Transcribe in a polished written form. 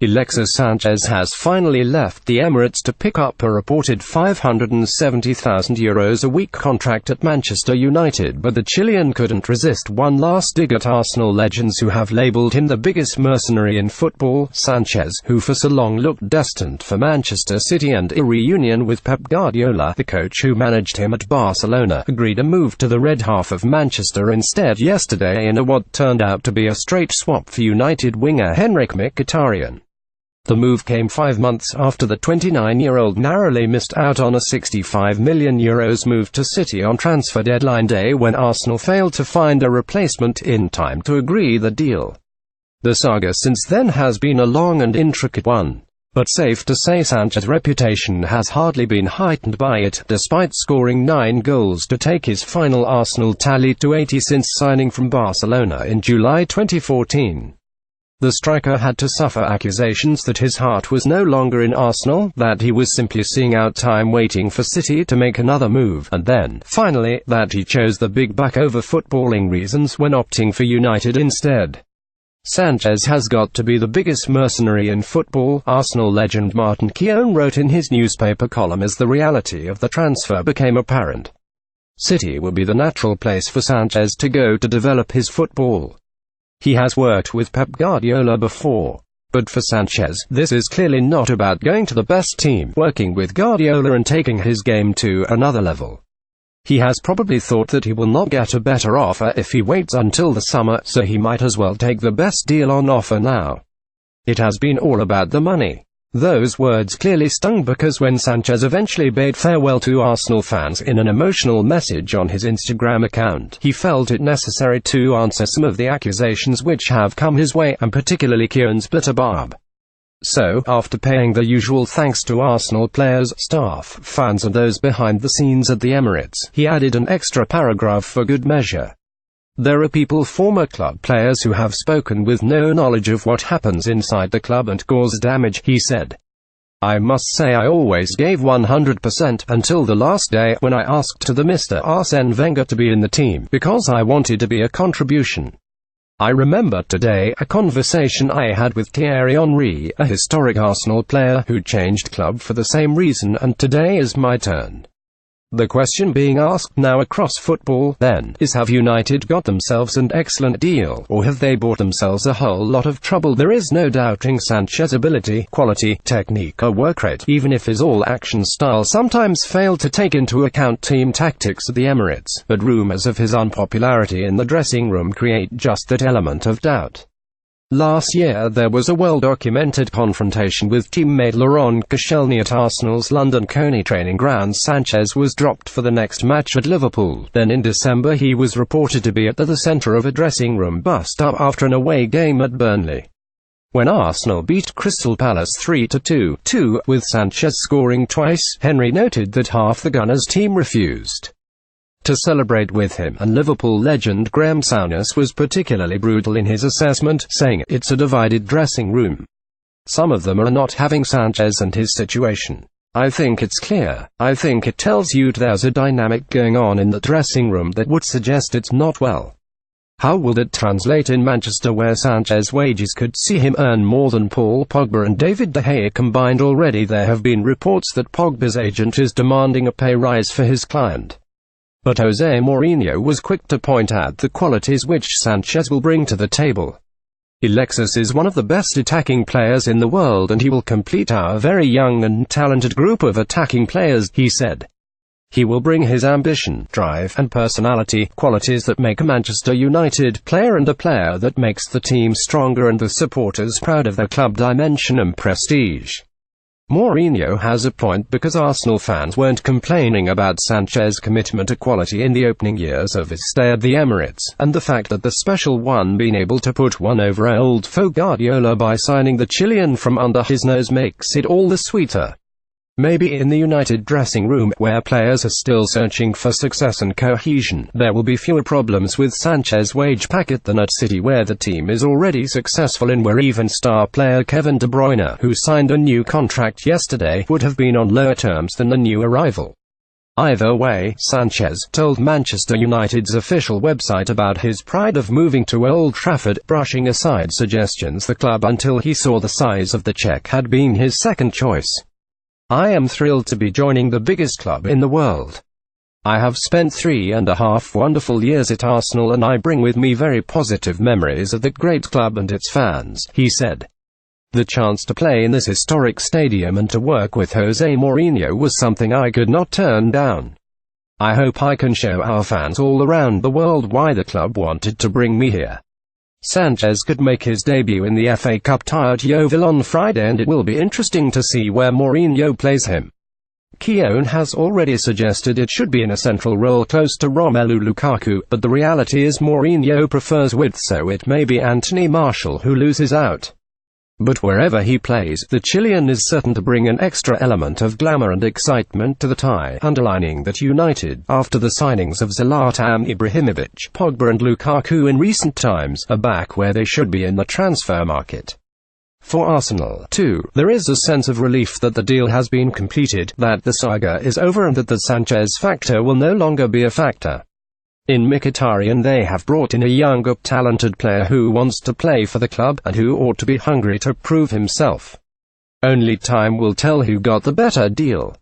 Alexis Sanchez has finally left the Emirates to pick up a reported €570,000 a week contract at Manchester United, but the Chilean couldn't resist one last dig at Arsenal legends who have labelled him the biggest mercenary in football. Sanchez, who for so long looked destined for Manchester City and a reunion with Pep Guardiola, the coach who managed him at Barcelona, agreed a move to the red half of Manchester instead yesterday in what turned out to be a straight swap for United winger Henrik Mkhitaryan. The move came 5 months after the 29-year-old narrowly missed out on a €65 million move to City on transfer deadline day when Arsenal failed to find a replacement in time to agree the deal. The saga since then has been a long and intricate one, but safe to say Sanchez's reputation has hardly been heightened by it, despite scoring 9 goals to take his final Arsenal tally to 80 since signing from Barcelona in July 2014. The striker had to suffer accusations that his heart was no longer in Arsenal, that he was simply seeing out time waiting for City to make another move, and then, finally, that he chose the big buck over footballing reasons when opting for United instead. Sanchez has got to be the biggest mercenary in football, Arsenal legend Martin Keown wrote in his newspaper column as the reality of the transfer became apparent. City will be the natural place for Sanchez to go to develop his football. He has worked with Pep Guardiola before. But for Sanchez, this is clearly not about going to the best team, working with Guardiola and taking his game to another level. He has probably thought that he will not get a better offer if he waits until the summer, so he might as well take the best deal on offer now. It has been all about the money. Those words clearly stung because when Sanchez eventually bade farewell to Arsenal fans in an emotional message on his Instagram account, he felt it necessary to answer some of the accusations which have come his way, and particularly Keown's blabberb. So, after paying the usual thanks to Arsenal players, staff, fans and those behind the scenes at the Emirates, he added an extra paragraph for good measure. There are people, former club players, who have spoken with no knowledge of what happens inside the club and cause damage, he said. I must say I always gave 100% until the last day, when I asked to the Mr. Arsene Wenger to be in the team, because I wanted to be a contribution. I remember today a conversation I had with Thierry, a historic Arsenal player who changed club for the same reason, and today is my turn. The question being asked now across football, then, is have United got themselves an excellent deal, or have they bought themselves a whole lot of trouble? There is no doubting Sanchez's ability, quality, technique or work rate, even if his all-action style sometimes failed to take into account team tactics at the Emirates, but rumours of his unpopularity in the dressing room create just that element of doubt. Last year there was a well-documented confrontation with teammate Laurent Koscielny at Arsenal's London Coney training grounds. Sanchez was dropped for the next match at Liverpool. Then in December he was reported to be at the centre of a dressing room bust-up after an away game at Burnley. When Arsenal beat Crystal Palace 3-2, with Sanchez scoring twice, Henry noted that half the Gunners' team refused to celebrate with him, and Liverpool legend Graham Souness was particularly brutal in his assessment, saying, "It's a divided dressing room. Some of them are not having Sanchez and his situation. I think it's clear. I think it tells you there's a dynamic going on in the dressing room that would suggest it's not well. How will that translate in Manchester, where Sanchez's wages could see him earn more than Paul Pogba and David De Gea combined already? There have been reports that Pogba's agent is demanding a pay rise for his client. But Jose Mourinho was quick to point out the qualities which Sanchez will bring to the table. Alexis is one of the best attacking players in the world, and he will complete our very young and talented group of attacking players, he said. He will bring his ambition, drive, and personality, qualities that make a Manchester United player and a player that makes the team stronger and the supporters proud of their club dimension and prestige. Mourinho has a point, because Arsenal fans weren't complaining about Sanchez's commitment to quality in the opening years of his stay at the Emirates, and the fact that the special one been able to put one over old foe Guardiola by signing the Chilean from under his nose makes it all the sweeter. Maybe in the United dressing room, where players are still searching for success and cohesion, there will be fewer problems with Sanchez's wage packet than at City, where the team is already successful and where even star player Kevin De Bruyne, who signed a new contract yesterday, would have been on lower terms than the new arrival. Either way, Sanchez told Manchester United's official website about his pride of moving to Old Trafford, brushing aside suggestions the club until he saw the size of the cheque had been his second choice. "I am thrilled to be joining the biggest club in the world. I have spent 3.5 wonderful years at Arsenal and I bring with me very positive memories of the great club and its fans," he said. "The chance to play in this historic stadium and to work with Jose Mourinho was something I could not turn down. I hope I can show our fans all around the world why the club wanted to bring me here." Sanchez could make his debut in the FA Cup tie at Yeovil on Friday and it will be interesting to see where Mourinho plays him. Keown has already suggested it should be in a central role close to Romelu Lukaku, but the reality is Mourinho prefers width, so it may be Anthony Martial who loses out. But wherever he plays, the Chilean is certain to bring an extra element of glamour and excitement to the tie, underlining that United, after the signings of Zlatan Ibrahimovic, Pogba and Lukaku in recent times, are back where they should be in the transfer market. For Arsenal, too, there is a sense of relief that the deal has been completed, that the saga is over and that the Sanchez factor will no longer be a factor. In Mkhitaryan they have brought in a younger, talented player who wants to play for the club, and who ought to be hungry to prove himself. Only time will tell who got the better deal.